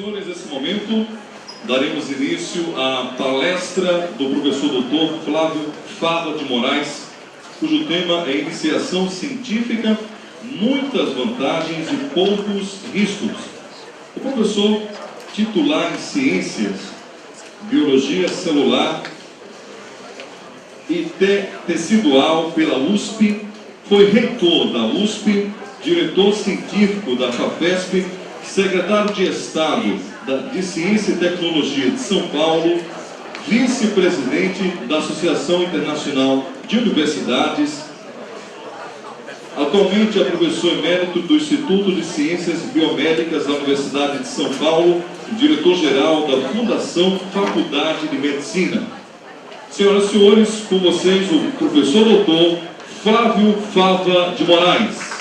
senhores, nesse momento daremos início à palestra do professor Dr. Flávio Fava de Moraes, cujo tema é Iniciação Científica, Muitas Vantagens e Poucos Riscos. O professor titular em Ciências, Biologia Celular e Tecidual pela USP, foi reitor da USP, diretor científico da FAPESP, secretário de Estado de Ciência e Tecnologia de São Paulo, vice-presidente da Associação Internacional de Universidades. Atualmente é professor emérito do Instituto de Ciências Biomédicas da Universidade de São Paulo, diretor-geral da Fundação Faculdade de Medicina. Senhoras e senhores, com vocês o professor doutor Flávio Fava de Moraes.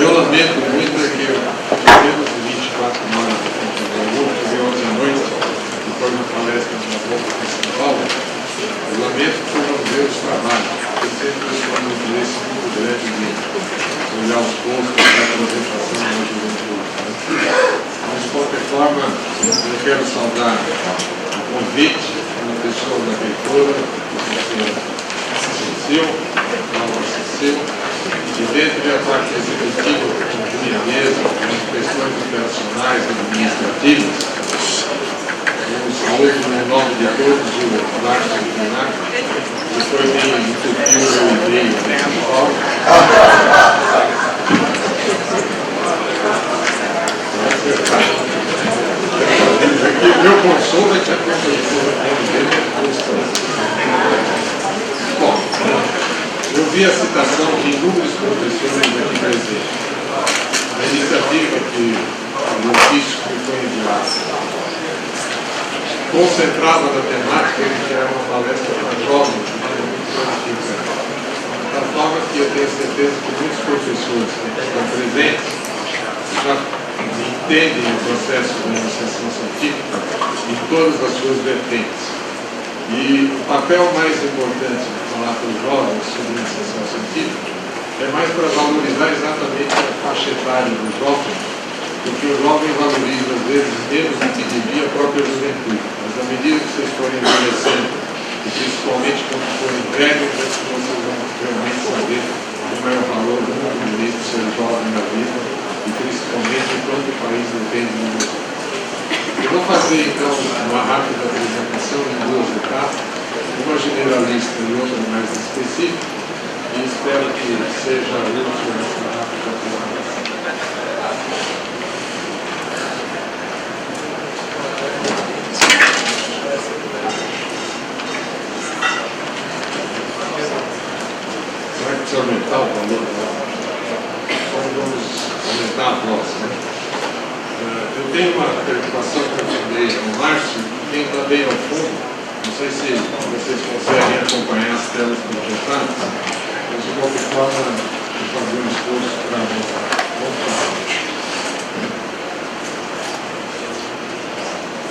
Eu lamento muito que eu menos de 24 horas de computador, cheguei ontem à noite, depois de uma palestra na Boca de São Paulo. Eu lamento por não ver os trabalhos, porque sempre eu tenho um interesse muito grande de olhar os postos da apresentação da juventude. Mas, de qualquer forma, eu quero saudar o convite da pessoa da reitora, do professor Cecil, Paulo Cecil, e dentro da parte executiva, compunha a mesa, as questões operacionais e administrativas, eu saúdo no nome de todos o Márcio Renato, depois vem discutir o meu e-mail de São Paulo. Meu consolo é que a professora bom, eu vi a citação de inúmeros professores aqui presentes. A iniciativa que o ofício que foi enviado concentrava na temática que era uma palestra para jovens, muito científica. Da forma que eu tenho certeza que muitos professores que estão presentes já entendem o processo da iniciação científica em todas as suas vertentes. E o papel mais importante de falar para os jovens sobre iniciação científica é mais para valorizar exatamente a faixa etária do jovem, porque o jovem valoriza, às vezes, menos do que devia a própria juventude. Mas à medida que vocês forem envelhecendo, e principalmente quando forem velhos, vocês vão realmente saber o maior valor do muito bonito de ser jovem na vida, e principalmente o quanto o país depende de você. Eu vou fazer, então, uma rápida apresentação em duas etapas, uma generalista e outra mais específica, e espero que seja útil essa rápida apresentação. Será que precisa aumentar o valor? Então vamos aumentar a voz, né? Eu tenho uma preocupação que eu falei ao Márcio, quem está bem ao fundo, não sei se vocês conseguem acompanhar as telas projetadas, mas de qualquer forma vou fazer um esforço para mostrar.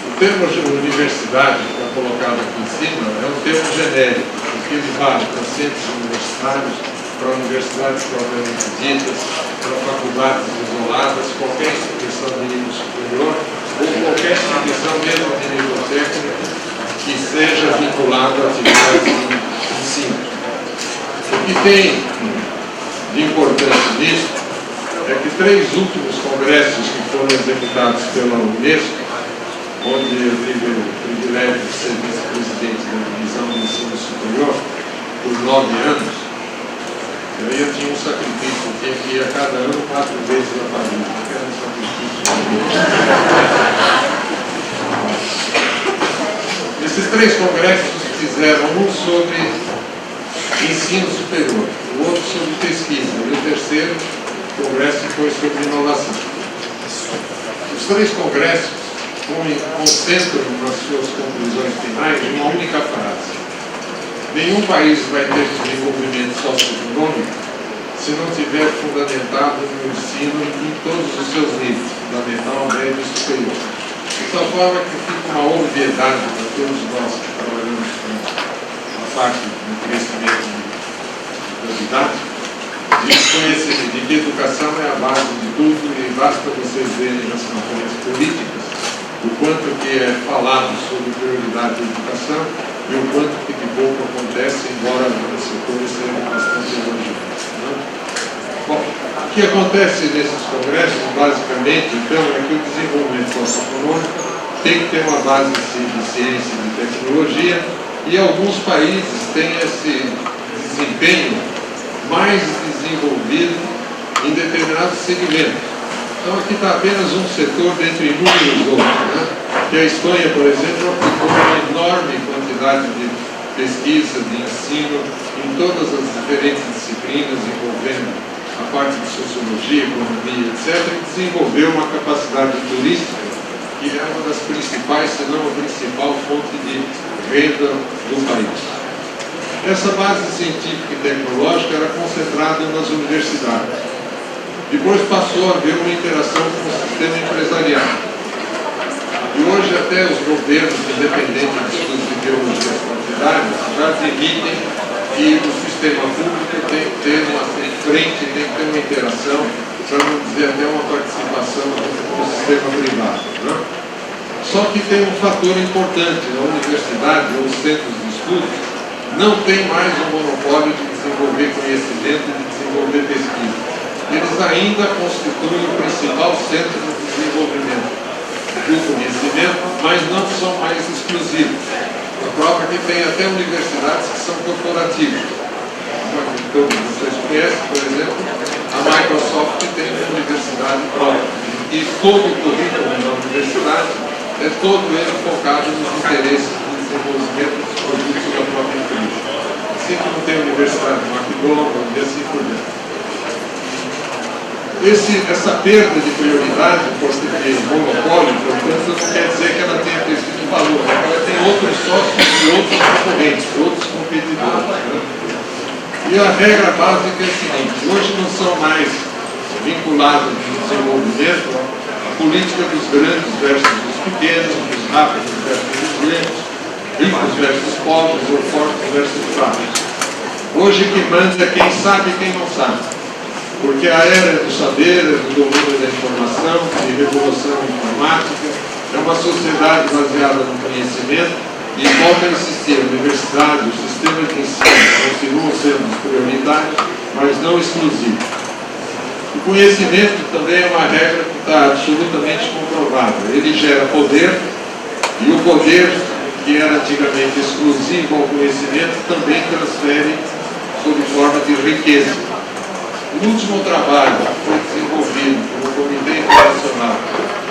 O termo universidade que está colocado aqui em cima é um termo genérico, porque ele vale para centros universitários, para universidades propriamente ditas, para faculdades isoladas, qualquer instituição de nível superior, ou qualquer instituição mesmo de nível técnico que seja vinculada a atividades de ensino. O que tem de importante nisso é que 3 últimos congressos que foram executados pela Unesco, onde eu tive o privilégio de ser vice-presidente da divisão de ensino superior por 9 anos, eu tinha um sacrifício, eu tinha que ir a cada ano 4 vezes a Paris. Era um sacrifício. Esses 3 congressos fizeram um sobre ensino superior, o outro sobre pesquisa, e o terceiro congresso foi sobre inovação. Os 3 congressos concentram nas suas conclusões finais uma única frase: nenhum país vai ter desenvolvimento socioeconômico se não tiver fundamentado no ensino em todos os seus níveis, fundamental, médio e superior. De tal forma que fica uma obviedade para todos nós que trabalhamos com a parte do crescimento de quantidade, de conhecimento, de que educação é a base de tudo, e basta vocês verem nas campanhas políticas o quanto que é falado sobre prioridade da educação e o quanto que de pouco acontece, embora os setores sejam bastante elogiados. Bom, o que acontece nesses congressos, basicamente, então, é que o desenvolvimento socioeconômico tem que ter uma base de ciência e de tecnologia, e alguns países têm esse desempenho mais desenvolvido em determinados segmentos. Então aqui está apenas um setor dentre inúmeros outros, né? Que a Espanha, por exemplo, aplicou uma enorme quantidade de pesquisa, de ensino em todas as diferentes disciplinas envolvendo a parte de sociologia, economia, etc., e desenvolveu uma capacidade turística que é uma das principais, se não a principal fonte de renda do país. Essa base científica e tecnológica era concentrada nas universidades. Depois passou a haver uma interação com o sistema empresarial. E hoje até os governos, independentes dos ideologias partidárias, já admitem que o sistema público tem que ter uma frente, tem que ter uma interação, para não dizer até uma participação no sistema privado. Né? Só que tem um fator importante: a universidade ou os centros de estudos não tem mais um monopólio de desenvolver conhecimento e de desenvolver pesquisa. Eles ainda constituem o principal centro de desenvolvimento do conhecimento, mas não são mais exclusivos. A prova é que tem até universidades que são corporativas. Então, vocês conhecem, por exemplo, a Microsoft tem uma universidade própria. E todo o currículo da universidade é todo ele focado nos interesses do desenvolvimento dos produtos da própria empresa. Assim como tem a Universidade de McDonald's e assim por diante. Essa perda de prioridade, de monopólio, portanto, não quer dizer que ela tenha perdido valor, né? Ela tem outros sócios e outros concorrentes, outros competidores. Né? E a regra básica é a seguinte: hoje não são mais vinculados no desenvolvimento a política dos grandes versus dos pequenos, dos rápidos versus dos lentos, ricos versus pobres ou fortes versus fracos. Hoje que manda é quem sabe e quem não sabe. Porque a era do saber, do domínio da informação, de revolução informática, é uma sociedade baseada no conhecimento e volta a insistir: a universidade, o sistema de ensino continuam sendo prioritários, mas não exclusivos. O conhecimento também é uma regra que está absolutamente comprovada. Ele gera poder, e o poder, que era antigamente exclusivo ao conhecimento, também transfere sob forma de riqueza. O último trabalho foi desenvolvido pelo Comitê Internacional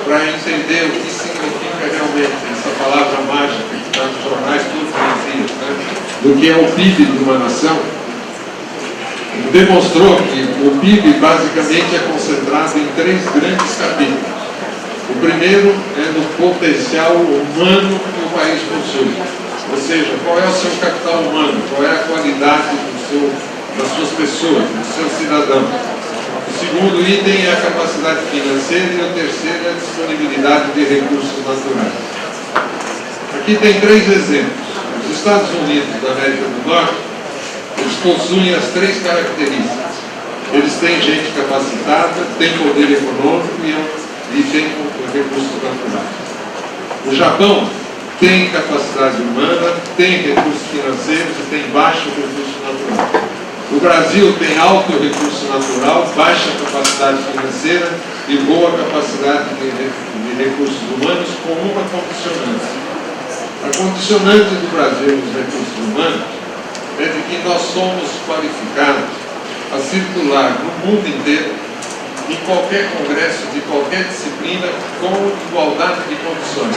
para entender o que significa realmente essa palavra mágica que está nos jornais todos os dias, né? Do que é o PIB de uma nação. Demonstrou que o PIB basicamente é concentrado em 3 grandes capítulos. O primeiro é no potencial humano que o país possui, ou seja, qual é o seu capital humano, qual é a qualidade das suas pessoas, dos seus cidadãos. O segundo item é a capacidade financeira e o terceiro é a disponibilidade de recursos naturais. Aqui tem 3 exemplos. Os Estados Unidos da América do Norte, eles possuem as 3 características. Eles têm gente capacitada, têm poder econômico e têm recursos naturais. O Japão tem capacidade humana, tem recursos financeiros e tem baixo recurso natural. O Brasil tem alto recurso natural, baixa capacidade financeira e boa capacidade de recursos humanos, com uma condicionante. A condicionante do Brasil nos recursos humanos é de que nós somos qualificados a circular no mundo inteiro, em qualquer congresso, de qualquer disciplina, com igualdade de condições.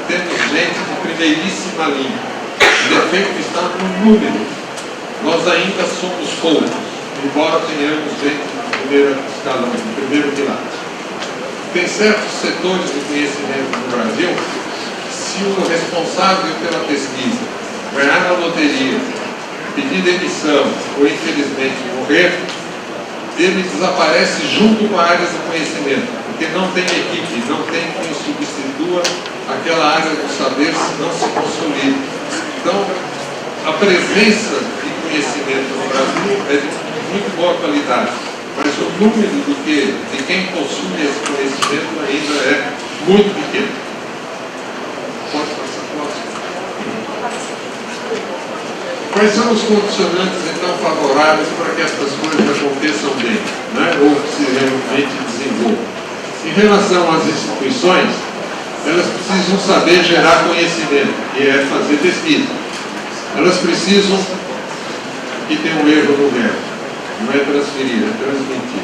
Temos gente de primeiríssima linha. O defeito está no número. Nós ainda somos poucos, embora tenhamos gente primeiro escalão, no primeiro pilar. Tem certos setores de conhecimento no Brasil, se o responsável pela pesquisa ganhar na loteria, pedir demissão ou infelizmente morrer, ele desaparece junto com a área do conhecimento, porque não tem equipe, não tem quem substitua aquela área do saber se não se consolida. Então, a presença de conhecimento no Brasil é de muito boa qualidade, mas o número de quem possui esse conhecimento ainda é muito pequeno. Pode passar a próxima. Quais são os condicionantes, então, favoráveis para que essas coisas aconteçam bem, né? Ou que se realmente desenvolvam? Em relação às instituições, elas precisam saber gerar conhecimento, que é fazer pesquisa. Elas precisam, aqui tem um erro no verbo, não é transferir, é transmitir.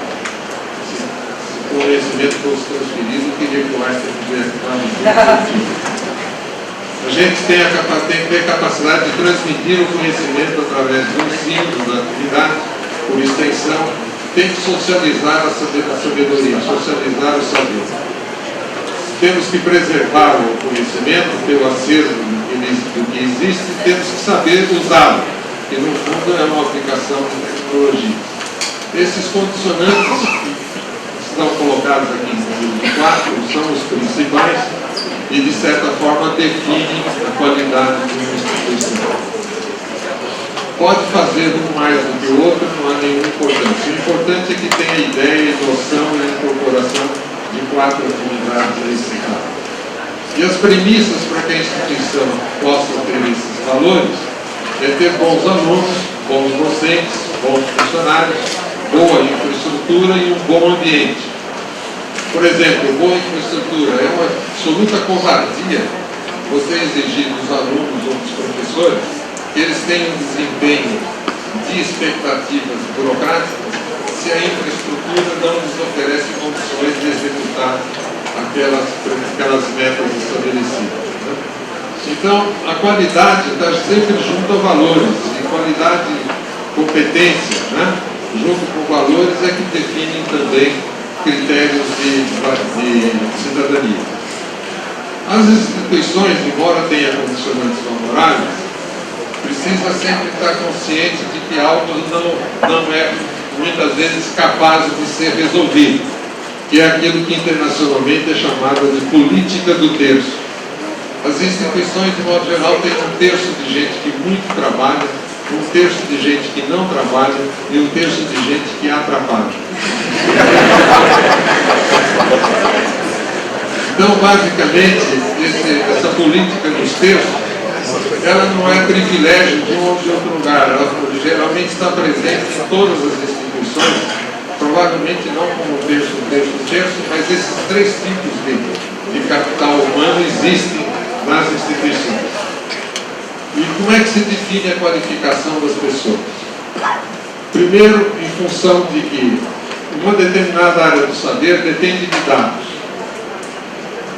Se o conhecimento fosse transferido, eu queria que o Einstein tivesse transmitido. A gente tem que ter capacidade de transmitir o conhecimento através do ensino, da atividade, por extensão. Tem que socializar a sabedoria, socializar o saber. Temos que preservar o conhecimento, ter o acervo do que existe, temos que saber usá-lo, que no fundo é uma aplicação de tecnologia. Esses condicionantes que estão colocados aqui em 4 são os principais e, de certa forma, definem a qualidade de uma instituição. Pode fazer um mais do que o outro, não há nenhuma importância. O importante é que tenha ideia, noção e incorporação de 4 atividades aí citadas. E as premissas para que a instituição possa ter esses valores é ter bons alunos, bons docentes, bons funcionários, boa infraestrutura e um bom ambiente. Por exemplo, boa infraestrutura. É uma absoluta covardia você exigir dos alunos ou dos professores que eles tenham um desempenho de expectativas burocráticas se a infraestrutura não lhes oferece condições de executar aquelas metas estabelecidas. Né? Então, a qualidade está sempre junto a valores, e qualidade e competência, né? Junto com valores é que definem também critérios de cidadania. As instituições, embora tenham condicionantes favoráveis, precisa sempre estar consciente de que algo não é, muitas vezes, capaz de ser resolvido, que é aquilo que internacionalmente é chamado de política do terço. As instituições, de modo geral, têm um terço de gente que muito trabalha, um terço de gente que não trabalha e um terço de gente que atrapalha. Então, basicamente, essa política dos terços, ela não é privilégio de um ou de outro lugar, ela geralmente está presente em todas as instituições, provavelmente não como terço, mas esses 3 tipos de capital humano existem nas instituições. E como é que se define a qualificação das pessoas? Primeiro, em função de que uma determinada área do saber depende de dados.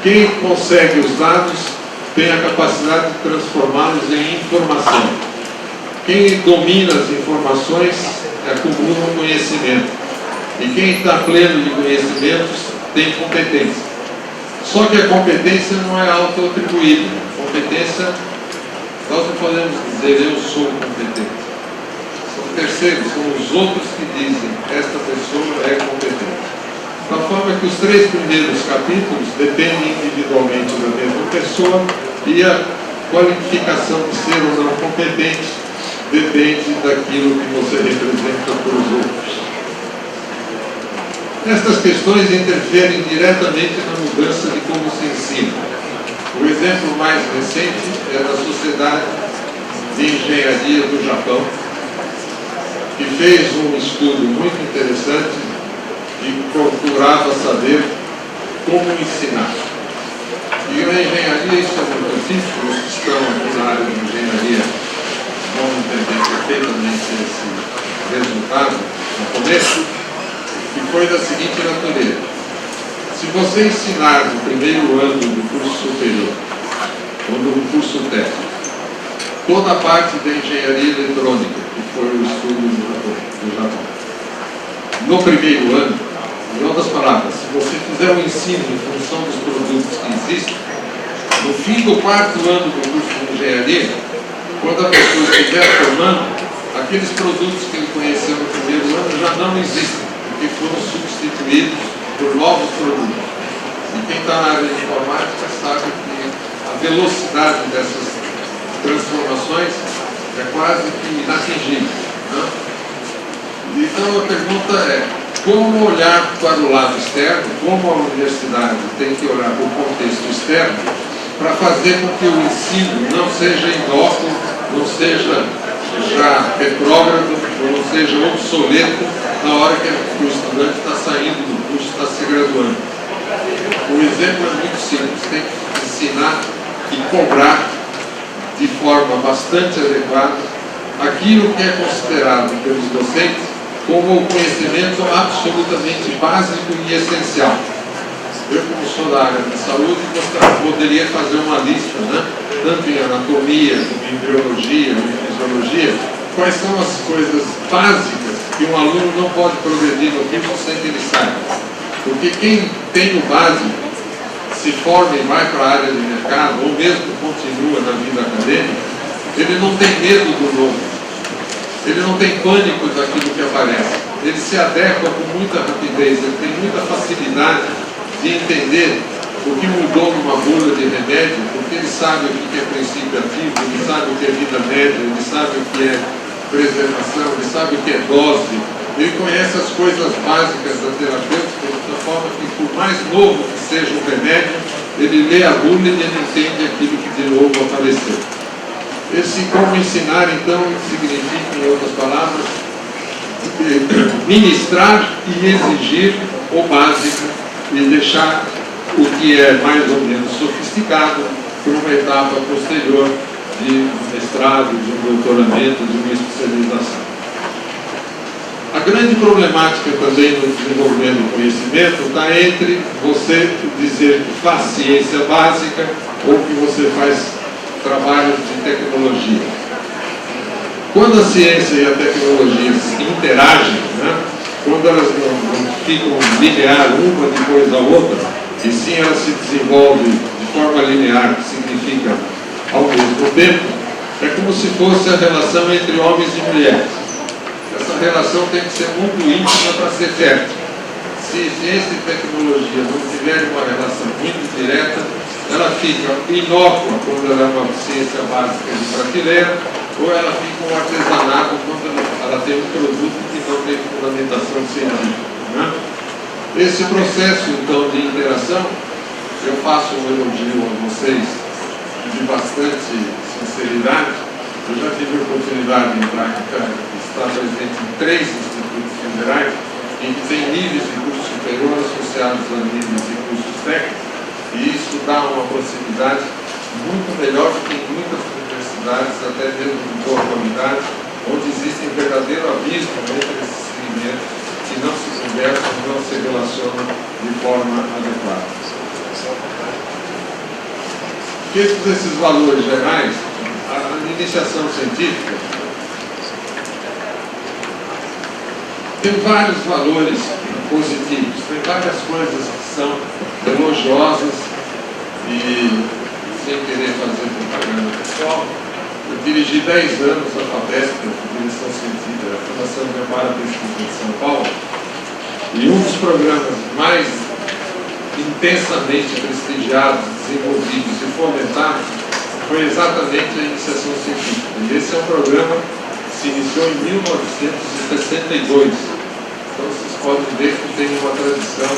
Quem consegue os dados tem a capacidade de transformá-los em informação. Quem domina as informações acumula um conhecimento. E quem está pleno de conhecimentos tem competência. Só que a competência não é auto-atribuída. Competência, nós não podemos dizer eu sou competente. São terceiros, são os outros que dizem esta pessoa é competente. Da forma que os 3 primeiros capítulos dependem individualmente da mesma pessoa e a qualificação de ser ou não competente depende daquilo que você representa para os outros. Estas questões interferem diretamente na mudança de como se ensina. O exemplo mais recente é da Sociedade de Engenharia do Japão, que fez um estudo muito interessante e procurava saber como ensinar. E na engenharia isso é muito típico, os que estão aqui na área de engenharia vão entender perfeitamente esse resultado no começo, que foi da seguinte natureza. Se você ensinar no primeiro ano do curso superior, ou no curso técnico, toda a parte da engenharia eletrônica, que foi o estudo do Japão, no primeiro ano, em outras palavras, se você fizer um ensino em função dos produtos que existem, no fim do quarto ano do curso de engenharia, quando a pessoa estiver formando, aqueles produtos que ele conheceu no primeiro ano já não existem, porque foram substituídos por novos produtos. E quem está na área de informática sabe que a velocidade dessas transformações é quase que inatingível, né? Então a pergunta é, como olhar para o lado externo, como a universidade tem que olhar para o contexto externo, para fazer com que o ensino não seja inócuo, não seja já retrógrado, ou não seja obsoleto na hora que o estudante está saindo do curso, está se graduando. O exemplo é muito simples, tem que ensinar e cobrar de forma bastante adequada aquilo que é considerado pelos docentes como o conhecimento absolutamente básico e essencial. Eu, como sou da área de saúde, poderia fazer uma lista, né? Tanto em anatomia, como em biologia, em fisiologia, quais são as coisas básicas que um aluno não pode progredir no curso sem que ele saiba. Porque quem tem o básico, se forma e vai para a área de mercado, ou mesmo continua na vida acadêmica, ele não tem medo do novo. Ele não tem pânico daquilo que aparece. Ele se adequa com muita rapidez, ele tem muita facilidade de entender o que mudou numa bula de remédio, porque ele sabe o que é princípio ativo, ele sabe o que é vida média, ele sabe o que é preservação, ele sabe o que é dose, ele conhece as coisas básicas da terapêutica, de forma que, por mais novo que seja o remédio, ele lê a bula e ele entende aquilo que de novo apareceu. Esse como ensinar, então, significa, em outras palavras, ministrar e exigir o básico e deixar o que é mais ou menos sofisticado para uma etapa posterior de um mestrado, de um doutoramento, de uma especialização. A grande problemática também no desenvolvimento do conhecimento está entre você dizer que faz ciência básica ou que você faz trabalhos de tecnologia. Quando a ciência e a tecnologia se interagem, né, quando elas não ficam linear uma depois da outra, e sim elas se desenvolvem de forma linear, que significa ao mesmo tempo, é como se fosse a relação entre homens e mulheres. Essa relação tem que ser muito íntima para ser fértil. Se ciência e tecnologia não tiverem uma relação muito direta, ela fica inócua quando ela é uma ciência básica de prateleira, ou ela fica um artesanato quando ela tem um produto que não tem fundamentação científica, né? Esse processo, então, de interação, eu faço um elogio a vocês de bastante sinceridade. Eu já tive a oportunidade de estar presente em 3 institutos federais, em que tem níveis de curso superior associados a níveis de cursos técnicos, e isso dá uma proximidade muito melhor do que em muitas universidades, até mesmo de boa qualidade, onde existe um verdadeiro abismo entre esses segmentos que não se conversam, não se relacionam de forma adequada. Feitos esses valores gerais, a iniciação científica tem vários valores positivos, tem várias coisas que são elogiosas e, sem querer fazer propaganda pessoal, eu dirigi 10 anos a FAPESP, a Direção Científica da Fundação de Amparo à Pesquisa de São Paulo, e um dos programas mais intensamente prestigiados, desenvolvidos e fomentados foi exatamente a iniciação científica. E esse é um programa que se iniciou em 1962. Então vocês podem ver que tem uma tradição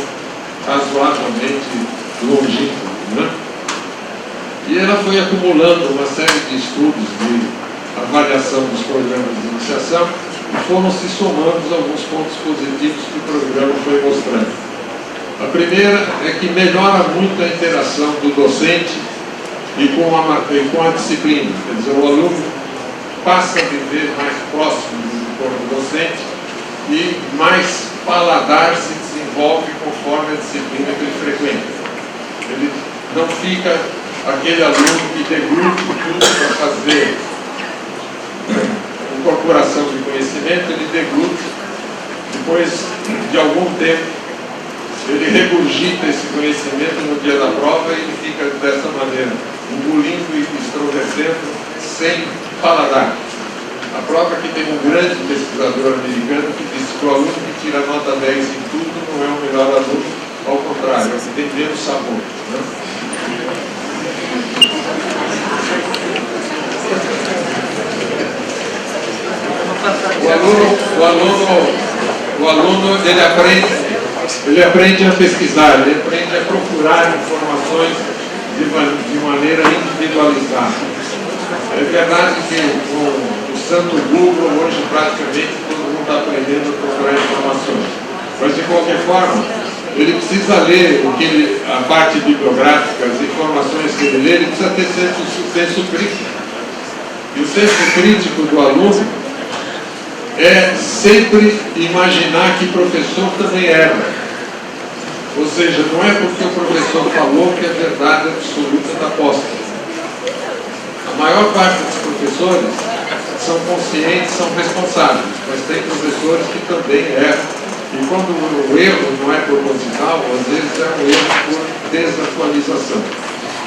razoavelmente longínqua, né? E ela foi acumulando uma série de estudos de avaliação dos programas de iniciação e foram se somando alguns pontos positivos que o programa foi mostrando. A primeira é que melhora muito a interação do docente e com a disciplina. Quer dizer, o aluno passa a viver mais próximo do entorno docente e mais paladar se desenvolve conforme a disciplina que ele frequenta. Ele não fica aquele aluno que degluta tudo para fazer incorporação de conhecimento, ele degluta, depois de algum tempo, ele regurgita esse conhecimento no dia da prova e ele fica dessa maneira, engolindo e estorvecendo sem paladar. A prova que tem um grande pesquisador americano que diz que o aluno que tira nota 10 em tudo não é o melhor aluno, ao contrário, é o que tem menos sabor. Né? O aluno ele aprende a pesquisar, ele aprende a procurar informações de maneira individualizada. É verdade que o santo Google hoje praticamente todo mundo está aprendendo a procurar informações, mas de qualquer forma ele precisa ler a parte bibliográfica, as informações que ele lê, ele precisa ter senso crítico. E o senso crítico do aluno é sempre imaginar que professor também erra. Ou seja, não é porque o professor falou que a verdade absoluta está posta. A maior parte dos professores são conscientes, são responsáveis, mas tem professores que também erram. E quando o erro não é proposital, às vezes é um erro por desatualização.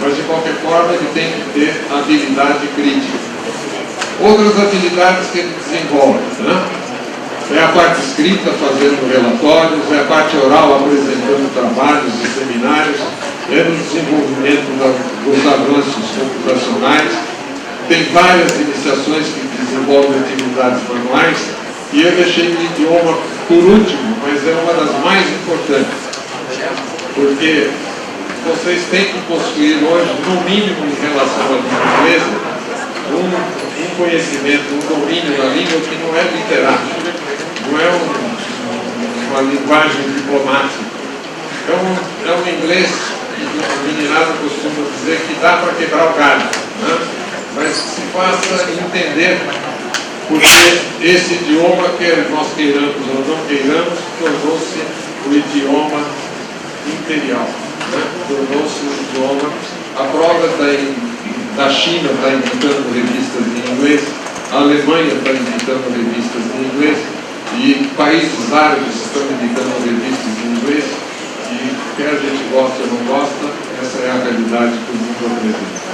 Mas de qualquer forma ele tem que ter habilidade crítica. Outras habilidades que ele desenvolve, né? É a parte escrita, fazendo relatórios, é a parte oral, apresentando trabalhos e seminários, é no desenvolvimento dos avanços computacionais. Tem várias iniciações que desenvolvem atividades manuais, e eu deixei o idioma por último, mas é uma das mais importantes, porque vocês têm que possuir hoje, no mínimo em relação à língua inglesa, um conhecimento, um domínio da língua que não é literário, não é uma linguagem diplomática, é um inglês que a meninada costuma dizer que dá para quebrar o galho, né? Mas se faça entender, porque esse idioma, quer nós queiramos ou não queiramos, tornou-se o idioma imperial, né? Tornou-se o idioma. A prova da China está indicando revistas em inglês, a Alemanha está indicando revistas em inglês, e países árabes estão indicando revistas em inglês, e quer a gente goste ou não gosta, essa é a realidade que o mundo apresenta.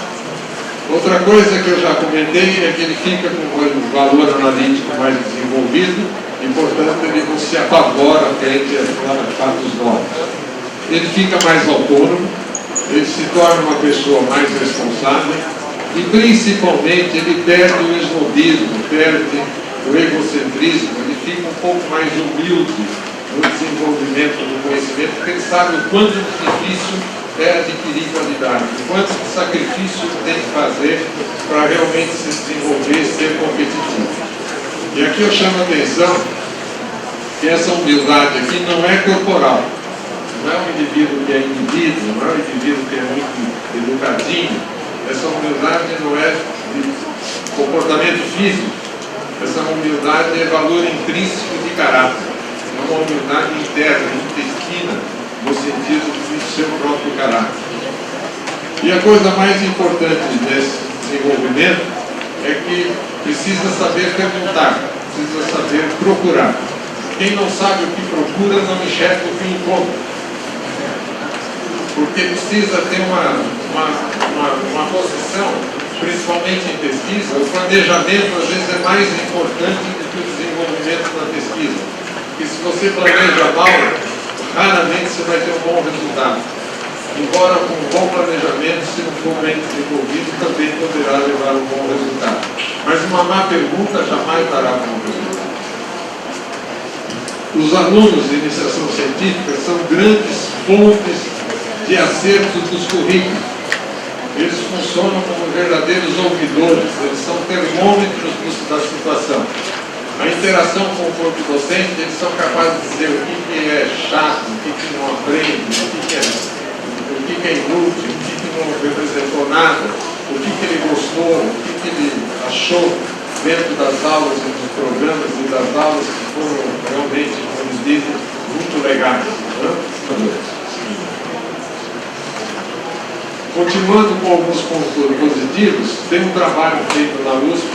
Outra coisa que eu já comentei é que ele fica com um valor analítico mais desenvolvido e, portanto, ele não se apavora frente a fatos novos. Ele fica mais autônomo, ele se torna uma pessoa mais responsável e, principalmente, ele perde o esnobismo, perde o egocentrismo, ele fica um pouco mais humilde no desenvolvimento do conhecimento, porque ele sabe o quanto difícil é adquirir qualidade, quanto sacrifício tem que fazer para realmente se desenvolver e ser competitivo. E aqui eu chamo a atenção que essa humildade aqui não é corporal, não é um indivíduo que é indivíduo, não é um indivíduo que é muito educadinho, essa humildade não é de comportamento físico, essa humildade é valor intrínseco de caráter, é uma humildade interna, intestina, no sentido do seu próprio caráter. E a coisa mais importante desse desenvolvimento é que precisa saber perguntar, precisa saber procurar. Quem não sabe o que procura não enxerga o que encontra. Porque precisa ter uma posição, principalmente em pesquisa. O planejamento às vezes é mais importante do que o desenvolvimento da pesquisa. Porque se você planeja mal, raramente você vai ter um bom resultado. Embora com um bom planejamento, se não for bem desenvolvido, também poderá levar a um bom resultado. Mas uma má pergunta jamais dará bom resultado. Os alunos de iniciação científica são grandes fontes de acertos dos currículos. Eles funcionam como verdadeiros ouvidores, eles são termômetros da situação. A interação com o corpo docente, eles são capazes de dizer o que é chato, o que não aprende, o que é inútil, o que não representou nada, o que ele gostou, o que ele achou dentro das aulas e dos programas e das aulas que foram realmente, como eles dizem, muito legais. Né? Continuando com alguns pontos positivos, tem um trabalho feito na USP,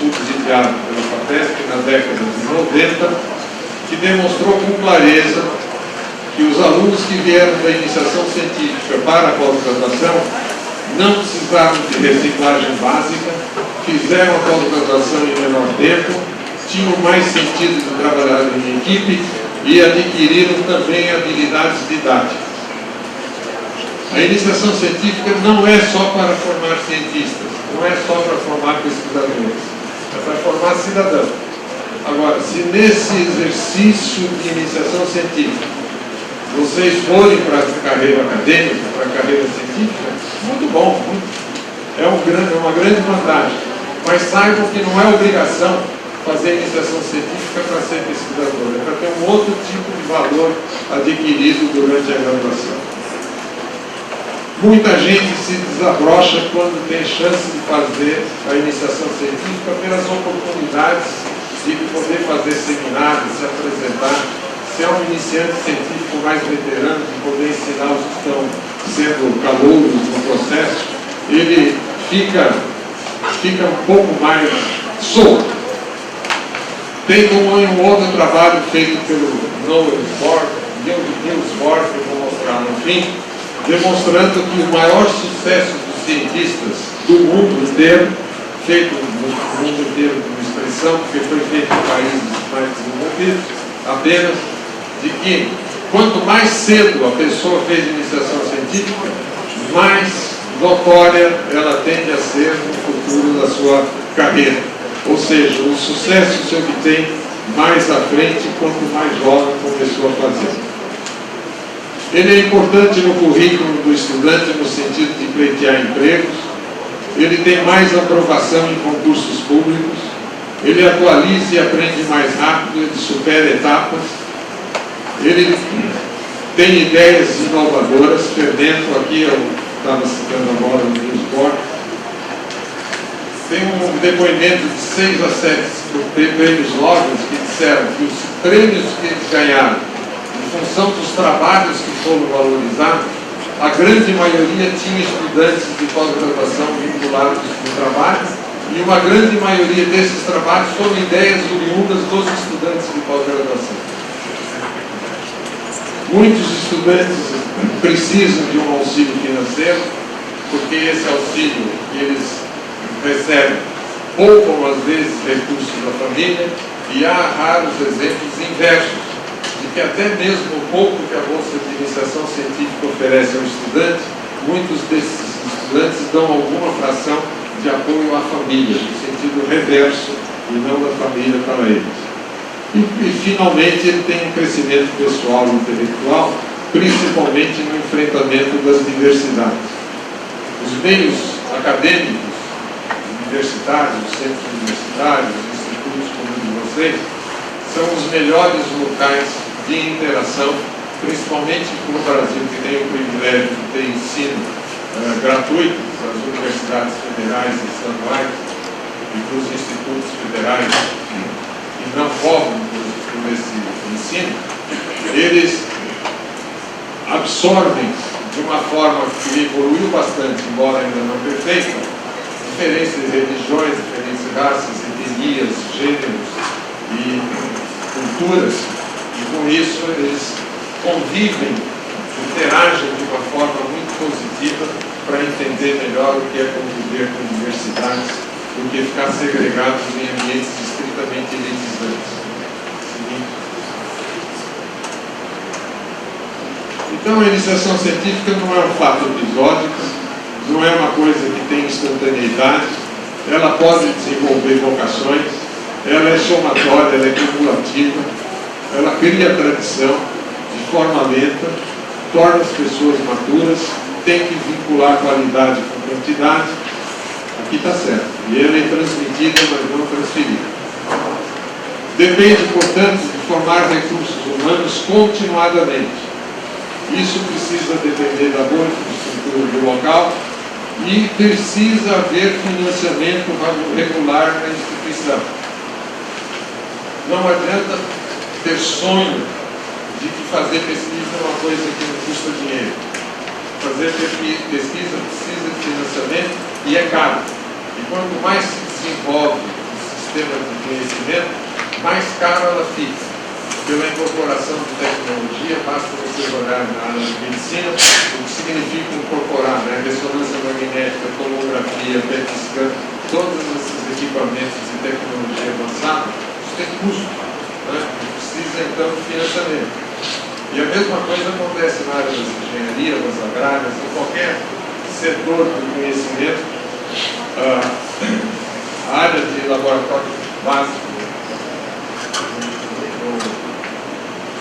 subsidiado pela FAPESP na década de 90, que demonstrou com clareza que os alunos que vieram da iniciação científica para a pós-graduação não precisaram de reciclagem básica, fizeram a pós-graduação em menor tempo, tinham mais sentido de trabalhar em equipe e adquiriram também habilidades didáticas. A iniciação científica não é só para formar cientistas, não é só para formar pesquisadores, é para formar cidadãos. Agora, se nesse exercício de iniciação científica vocês forem para a carreira acadêmica, para a carreira científica, muito bom, é uma grande vantagem. Mas saibam que não é obrigação fazer iniciação científica para ser pesquisador, é para ter um outro tipo de valor adquirido durante a graduação. Muita gente se desabrocha quando tem chance de fazer a iniciação científica pelas oportunidades de poder fazer seminários, se apresentar, se é um iniciante científico mais veterano, de poder ensinar os que estão sendo calouros no processo, ele fica um pouco mais solto. Tem um outro trabalho feito pelo Niels Bohr, que eu vou mostrar no fim, demonstrando que o maior sucesso dos cientistas do mundo inteiro, feito no mundo inteiro como expressão, porque foi feito em países mais desenvolvidos, apenas de que quanto mais cedo a pessoa fez iniciação científica, mais notória ela tende a ser no futuro da sua carreira. Ou seja, o sucesso se obtém mais à frente quanto mais jovem começou a fazer. Ele é importante no currículo do estudante no sentido de pleitear empregos, ele tem mais aprovação em concursos públicos, ele atualiza e aprende mais rápido, ele supera etapas, ele tem ideias inovadoras. Fernando, aqui eu estava citando agora no Niels Bohr, tem um depoimento de 6 a 7 prêmios Nobel que disseram que os prêmios que eles ganharam em função dos trabalhos que foram valorizados, a grande maioria tinha estudantes de pós-graduação vinculados no trabalho, e uma grande maioria desses trabalhos foram ideias oriundas dos estudantes de pós-graduação. Muitos estudantes precisam de um auxílio financeiro, porque esse auxílio que eles recebem poupam às vezes recursos da família, e há raros exemplos inversos, de que até mesmo o pouco que a Bolsa de Iniciação Científica oferece ao estudante, muitos desses estudantes dão alguma fração de apoio à família, no sentido reverso, e não da família para eles. E finalmente ele tem um crescimento pessoal e intelectual, principalmente no enfrentamento das diversidades. Os meios acadêmicos, universitários, centros universitários, institutos como o de vocês, são os melhores locais de interação, principalmente no Brasil, que tem o privilégio de ter ensino gratuito, as universidades federais e estaduais e dos institutos federais que não cobram por esse ensino. Eles absorvem de uma forma que evoluiu bastante, embora ainda não perfeita, diferentes religiões, diferentes raças, etnias, gêneros e culturas, e com isso eles convivem, interagem de uma forma muito positiva para entender melhor o que é conviver com diversidades do que ficar segregados em ambientes estritamente elitizantes. Então a iniciação científica não é um fato episódico, não é uma coisa que tem instantaneidade, ela pode desenvolver vocações, ela é somatória, ela é cumulativa, ela cria tradição de forma lenta, torna as pessoas maturas, tem que vincular qualidade com quantidade. Aqui está certo. E ela é transmitida, mas não transferida. Depende, portanto, de formar recursos humanos continuadamente. Isso precisa depender da boa infraestrutura do local e precisa haver financiamento regular na instituição. Não adianta ter sonho de que fazer pesquisa é uma coisa que não custa dinheiro. Fazer pesquisa precisa de financiamento e é caro. E quanto mais se desenvolve o sistema de conhecimento, mais caro ela fica. pela incorporação de tecnologia. Basta vocês olharem na área de medicina, o que significa incorporar, né? Ressonância magnética, tomografia, PET scan, todos esses equipamentos de tecnologia avançada, isso tem custo, né? Precisa então de financiamento. E a mesma coisa acontece na área das engenharias, das agrárias, em qualquer setor do conhecimento. A área de laboratório básico,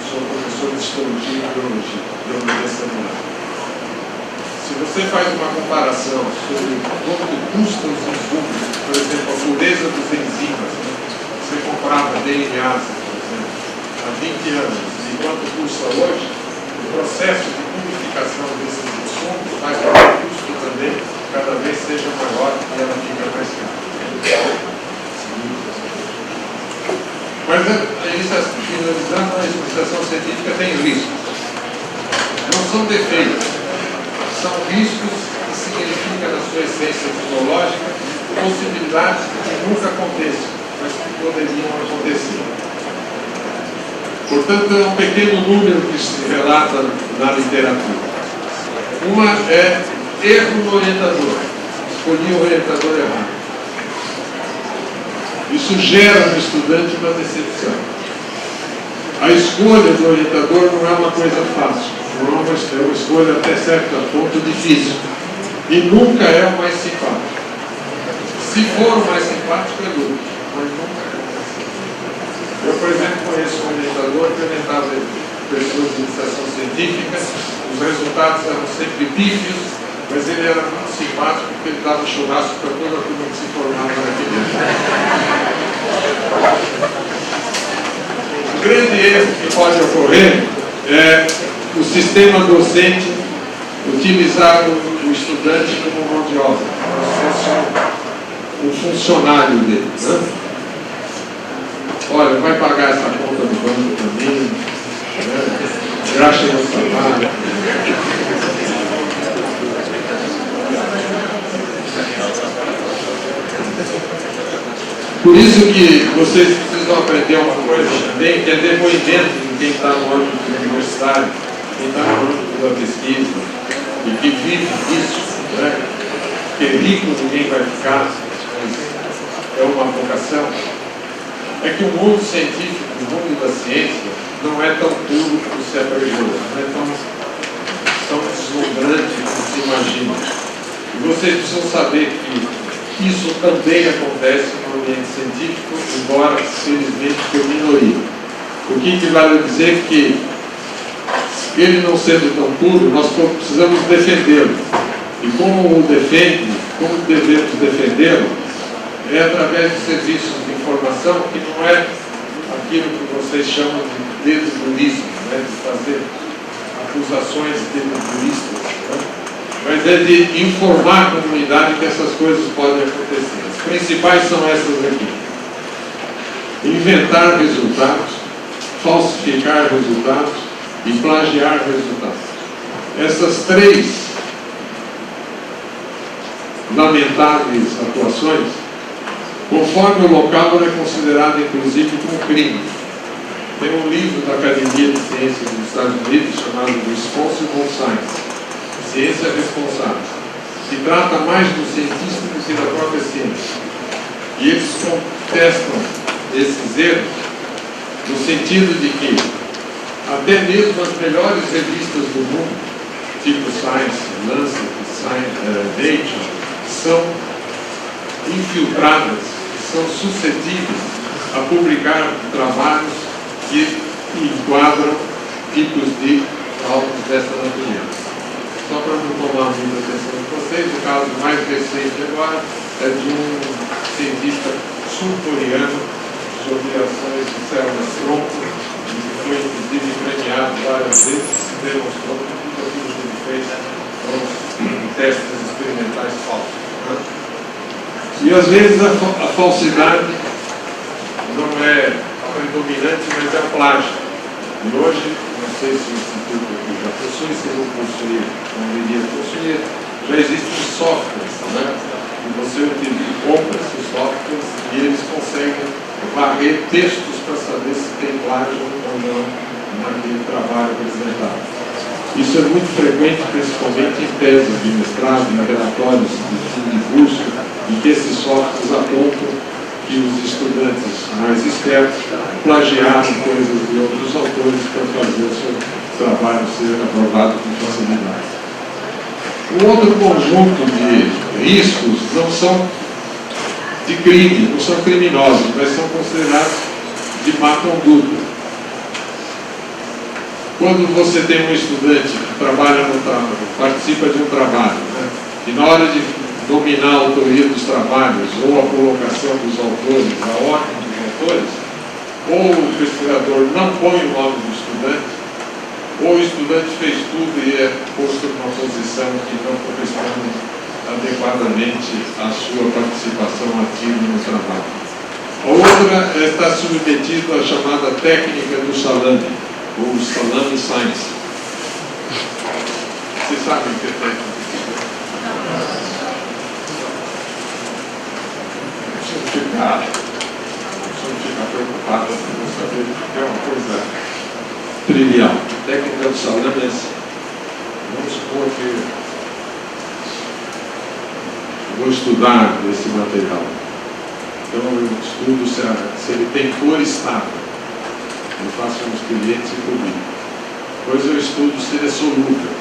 sou professor de histologia e biologia celular. Se você faz uma comparação sobre quanto custam os insumos, por exemplo, a pureza dos enzimas, né? Você comprava DNAs, por exemplo, há 20 anos, e quanto custa hoje, o processo de purificação desses insumos faz com que o custo também cada vez seja maior e ela fica mais cara. Mas finalizando, a iniciação científica tem riscos. Não são defeitos, são riscos que significam, na sua essência tecnológica, possibilidades que nunca aconteçam, mas que poderiam acontecer. Portanto, é um pequeno número que se relata na literatura. Uma é erro no orientador. Escolhi o orientador errado. Isso gera no estudante uma decepção. A escolha do orientador não é uma coisa fácil, não é uma escolha até certo ponto difícil. E nunca é o mais simpático. Se for o mais simpático, é duro, mas nunca é. Eu, por exemplo, conheço um orientador que orientava pessoas de iniciação científica, os resultados eram sempre pífios, mas ele era muito simpático porque ele dava churrasco para toda a turma que se formava naquele ano. O grande erro que pode ocorrer é o sistema docente utilizar o estudante como mão de obra, como se fosse um funcionário dele, né? Olha, vai pagar essa conta do banco para mim, né? Graxa no salário. Por isso que vocês precisam aprender uma coisa também, que é depoimento de quem está no âmbito universitário, quem está no âmbito da pesquisa, e que vive isso, né? Que rico ninguém vai ficar, mas é uma vocação. É que o mundo científico, o mundo da ciência, não é tão puro como se é perigoso, não é tão deslumbrante como se imagina. E vocês precisam saber que isso também acontece no ambiente científico, embora, felizmente, por minoria. O que vale dizer que, ele não sendo tão puro, nós precisamos defendê-lo. E como o defende, como devemos defendê-lo, é através de serviços de informação que não é aquilo que vocês chamam de dedurismo, né? De fazer acusações deduristas, né? Mas é de informar a comunidade que essas coisas podem acontecer. As principais são essas aqui: inventar resultados, falsificar resultados e plagiar resultados. Essas três lamentáveis atuações, conforme o local, ela é considerada inclusive como crime. Tem um livro da Academia de Ciências dos Estados Unidos chamado Responsible Science, Ciência Responsável, que trata mais do cientista do que da própria ciência. E eles contestam esses erros no sentido de que até mesmo as melhores revistas do mundo, tipo Science, Lancet, Nature, são infiltradas, são suscetíveis a publicar trabalhos que enquadram tipos de alvos dessa natureza. Só para não tomar muita atenção de vocês, o caso mais recente agora é de um cientista sul-coreano sobre ações de células tronco, que foi inclusive premiado várias vezes, demonstrou que tudo aquilo que ele fez foram testes experimentais falsos, né? E às vezes a falsidade não é predominante, mas é a plágio. E hoje, não sei se o Instituto aqui já possui, se não possuir, não iria possuir, já existem softwares, né? E você compra esses softwares e eles conseguem varrer textos para saber se tem plágio ou não naquele trabalho apresentado. Isso é muito frequente, principalmente em teses de mestrado, em relatórios de fim de curso, em que esses softwares apontam que os estudantes mais espertos plagiaram coisas de outros autores para fazer o seu trabalho ser aprovado com facilidade. Um outro conjunto de riscos não são de crime, não são criminosos, mas são considerados de má conduta. Quando você tem um estudante que trabalha no trabalho, participa de um trabalho, né, e na hora de dominar a autoria dos trabalhos, ou a colocação dos autores, a ordem dos autores, ou o pesquisador não põe o nome do estudante, ou o estudante fez tudo e é posto numa posição que não corresponde adequadamente à sua participação ativa no trabalho. A outra está submetida à chamada técnica do salame, ou salame science. Vocês sabem o que é técnica? Não ficar preocupado em não saber que é uma coisa trivial. A técnica do salame é assim. Vamos supor que vou estudar esse material. Então eu estudo se ele tem cor estável. Eu faço um experiente e publico. Depois eu estudo se ele é solúvel.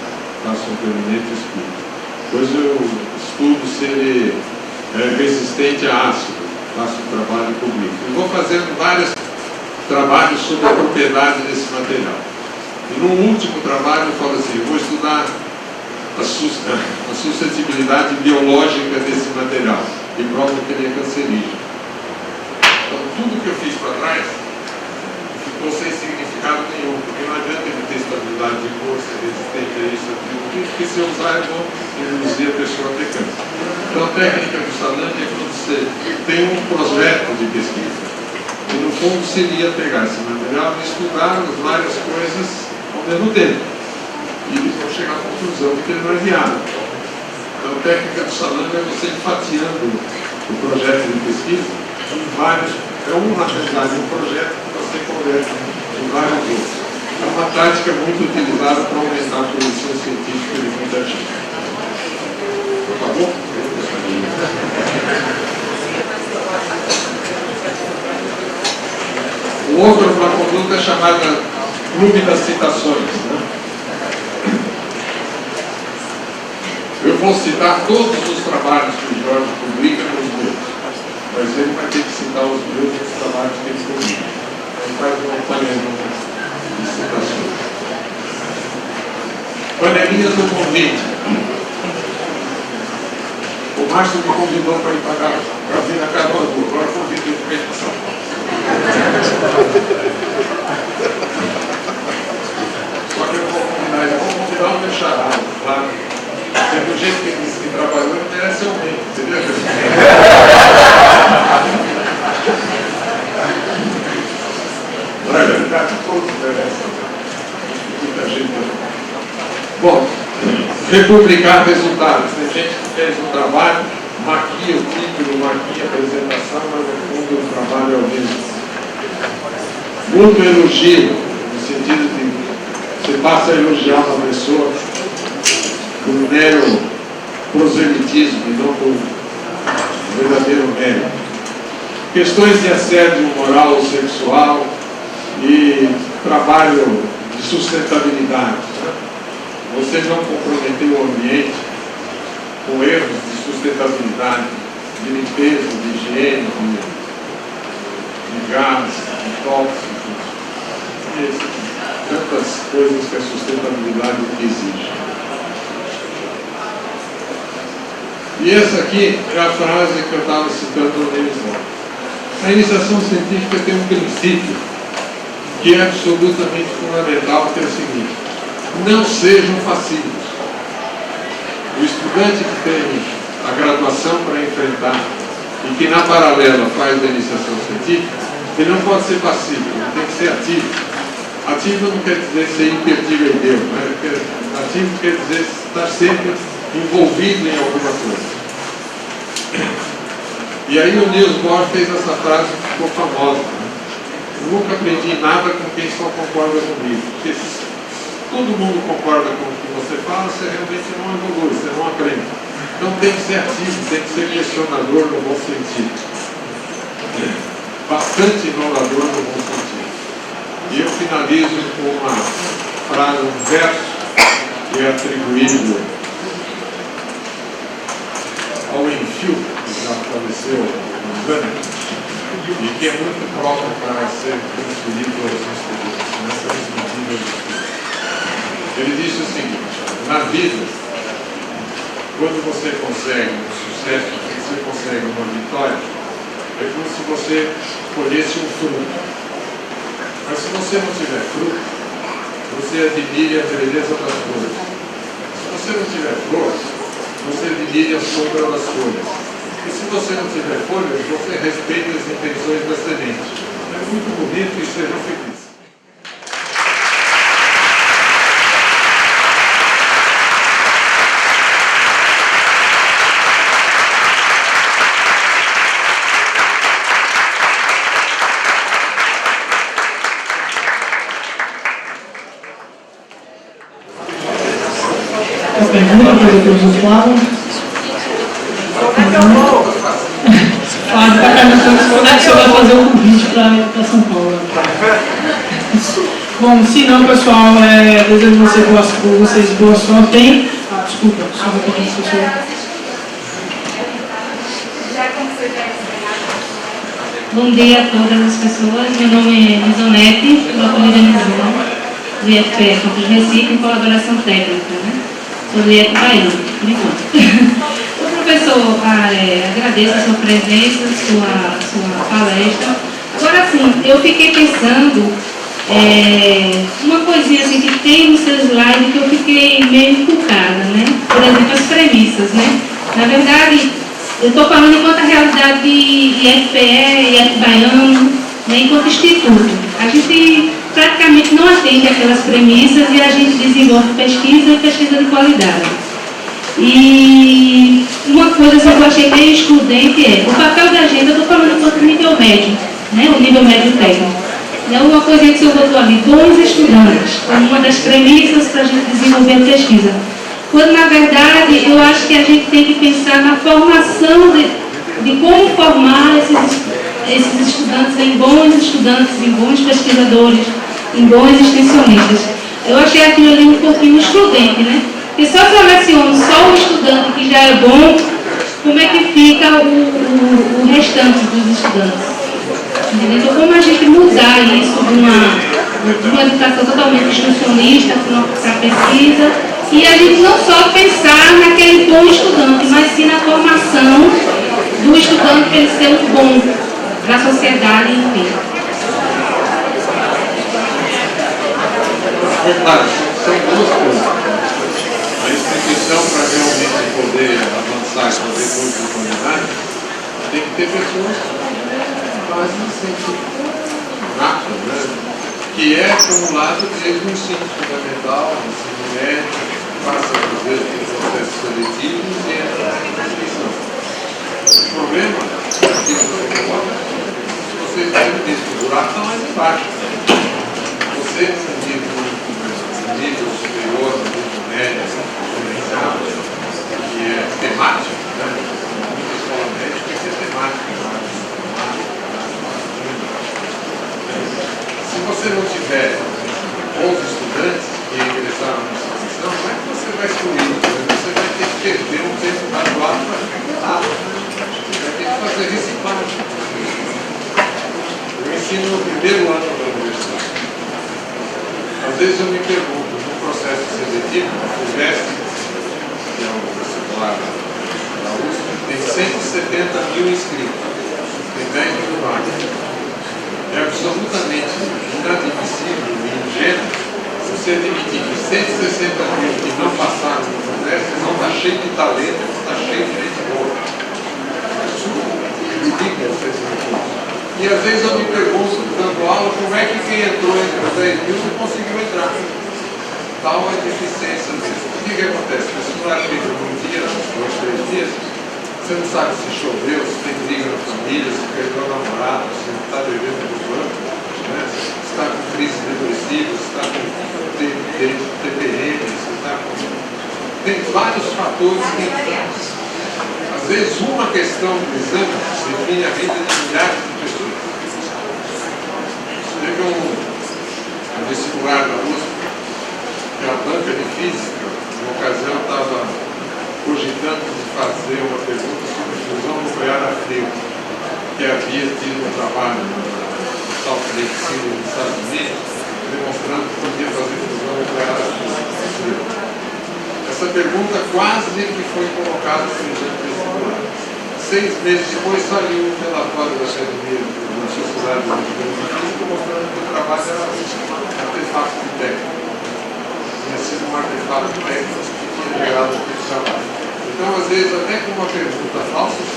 Faço um experimento e explico. Depois eu estudo se ele é resistente a ácido. Faço um trabalho e publico. Eu vou fazendo vários trabalhos sobre a propriedade desse material. E no último trabalho eu falo assim, eu vou estudar a suscetibilidade biológica desse material e provo que ele é cancerígeno. Então tudo que eu fiz para trás ficou sem significado nenhum, porque não adianta ele ter estabilidade de cor, ser resistente a isso, aquilo, porque se eu usar eu vou induzir a pessoa a ter câncer. Então a técnica do salame é quando você tem um projeto de pesquisa e no fundo seria pegar esse material e estudar as várias coisas ao mesmo tempo. E eles vão chegar à conclusão de que ele não é viável. Então a técnica do salame é você fatiando o projeto de pesquisa em vários. É na realidade um projeto que você converte em vários outros. É uma tática muito utilizada para aumentar a produção científica de muita gente. Acabou? O outro uma conduta é chamada clube das citações. Né? Eu vou citar todos os trabalhos que o Jorge publica nos meus, mas ele vai ter que citar os meus e os trabalhos que ele publica. Ele faz uma panelinha de citações. Panelinhas do convite. O Márcio me convidou para ir para vir na Caruaru, agora convidei para ir para São Paulo. Só que eu vou convidar o meu charado, claro. Do jeito que ele disse que trabalhou, ele merece ser alguém, entendeu? Na realidade, todos merecem. Muita gente. Bom, republicar resultados. Tem gente que fez um trabalho, maquia o título, maquia a apresentação, mas no fundo o trabalho é o mesmo. Muito elogio, no sentido de você passa a elogiar uma pessoa por mero proselitismo e não por verdadeiro mérito. Questões de assédio moral ou sexual e trabalho de sustentabilidade. Né? Você não comprometeu o ambiente com erros de sustentabilidade, de limpeza, de higiene, de gás, de tóxicos, tantas coisas que a sustentabilidade exige. E essa aqui é a frase que eu estava citando no início. A iniciação científica tem um princípio que é absolutamente fundamental, que é o seguinte: não sejam passivos. O estudante que tem a graduação para enfrentar e que na paralela faz a iniciação científica, ele não pode ser passivo, ele tem que ser ativo. Ativo não quer dizer ser imperdível, né? Ativo quer dizer estar sempre envolvido em alguma coisa. E aí o Niels Bohr fez essa frase ficou famosa, né? Eu nunca aprendi nada com quem só concorda comigo. Porque se todo mundo concorda com o que você fala, você realmente não evolui, você não aprende. Então tem que ser ativo, tem que ser questionador no bom sentido. Bastante inovador no bom sentido. E eu finalizo com uma frase, um verso que é atribuído ao Enfio, que já faleceu há uns anos, e que é muito próprio para ser transferido aos estudantes, nessa perspectiva de estudo. Ele disse o seguinte: na vida, quando você consegue um sucesso, quando você consegue uma vitória, é como se você colhesse um fruto. Mas se você não tiver fruto, você admire a beleza das flores. Se você não tiver flor, você admire a sombra das folhas. E se você não tiver folhas, você respeita as intenções da semente. É muito bonito e seja feliz. Uma pergunta para o professor Flávio. Flávio, para quando é que você vai fazer o convite para São Paulo? Bom, se não, pessoal, desejo vocês boa sorte, hein? Desculpa, só um pouquinho, professor. Bom dia a todas as pessoas. Meu nome é Lisonete, sou acolhida em Lisboa, do IFPE Campus Recife, em colaboração técnica, né? Sou do IFPE Baiano, por enquanto. O professor, agradeço a sua presença, sua palestra. Agora sim, eu fiquei pensando uma coisinha assim que tem no seu slide que eu fiquei meio encucada, né? Por exemplo, as premissas, né? Na verdade, eu estou falando enquanto a realidade de IFPE, IFPE Baiano, né, enquanto instituto. A gente praticamente não atende aquelas premissas e a gente desenvolve pesquisa e pesquisa de qualidade. E uma coisa assim, que eu achei bem excludente é o papel da gente, eu estou falando enquanto nível médio, né, o nível médio técnico. É uma coisa que o senhor botou ali, bons estudantes, como uma das premissas para a gente desenvolver a pesquisa. Quando, na verdade, eu acho que a gente tem que pensar na formação de como formar esses estudantes em bons pesquisadores, em bons extensionistas. Eu achei aquilo ali um pouquinho excludente, né? Porque só seleciono só o estudante que já é bom, como é que fica o restante dos estudantes? Entendeu? Então, como a gente mudar isso de uma educação totalmente instrucionista para a pesquisa, e a gente não só pensar naquele bom estudante, mas sim na formação do estudante para ele ser um bom para a sociedade, enfim. Claro, são duas coisas. A instituição, para realmente poder avançar e fazer coisas de qualidade, tem que ter pessoas quase natas, né? Que é, por um lado, desde o ensino fundamental, o ensino médio, passa por vezes por processos seletivos e entra na instituição. O problema é que vocês devem dizer, o buraco está mais embaixo. Você, no nível superior, no nível médio, exponencial, que é temático, né? Muita escola média tem que ser temática. Se você não tiver bons estudantes que ingressaram na instituição, como é que você vai excluir? Você vai ter que perder um tempo razoável para ficar. Você vai ter que fazer reciclagem. Eu ensino no primeiro ano da universidade. Às vezes eu me pergunto, no processo seletivo, o VEST, que é o vestibular da USP, tem 170 mil inscritos, tem 10 mil vagas. É absolutamente inadmissível e ingênuo você admitir que 160 mil que não passaram no processo não está cheio de talento, não está cheio de gente boa. Isso é ridículo esse recurso. E às vezes eu me pergunto, dando aula, como é que quem entrou entre os 10 mil não conseguiu entrar? Tal a deficiência disso. O que acontece? O vestibular feito num dia, uns 2, 3 dias, Você não sabe se choveu, se tem briga na família, se perdeu o namorado, se está devendo no banco, né? Se está com crise depressiva, se está com TPM, se está com... Tem vários fatores que... Às vezes uma questão do exame define a vida de milhares de pessoas. Teve um vestibular na USP, que a banca de física, na ocasião, estava cogitando de fazer uma pergunta sobre fusão nuclear a frio, que havia tido um trabalho no Salt Lake City, nos Estados Unidos, demonstrando que podia fazer fusão nuclear a frio. Essa pergunta quase que foi colocada no exame vestibular. 6 meses depois saiu um relatório da Academia da Sociedade de Física mostrando que o trabalho era um artefato técnico. Tinha sido um artefato técnico que tinha gerado aquele trabalho. Então, às vezes, até com uma pergunta falsa, você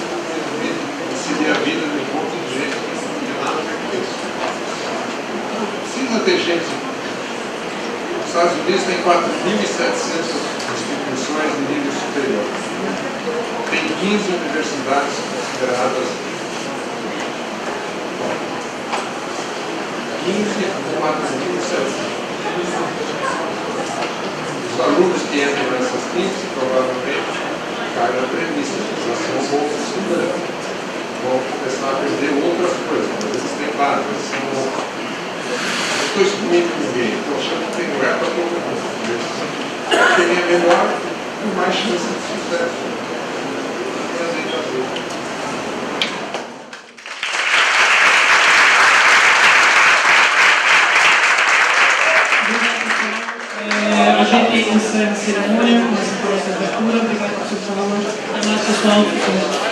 seria a vida de um monte de gente que não tinha nada a ver com isso. Então, precisa ter gente. Os Estados Unidos tem 4.700 instituições de nível superior. Tem 15 universidades consideradas 15 a 4.700. Os alunos que entram nessas 15, provavelmente, caem na premissa, já são bons estudantes, vão começar a aprender outras coisas, mas eles têm base, não estou excluindo ninguém, estou achando que tem lugar para todo mundo. Quem é melhor, tem mais chance de sucesso. A gente encerra a cerimônia com essa palestra de abertura. Obrigado por sua palavra. Até mais, pessoal.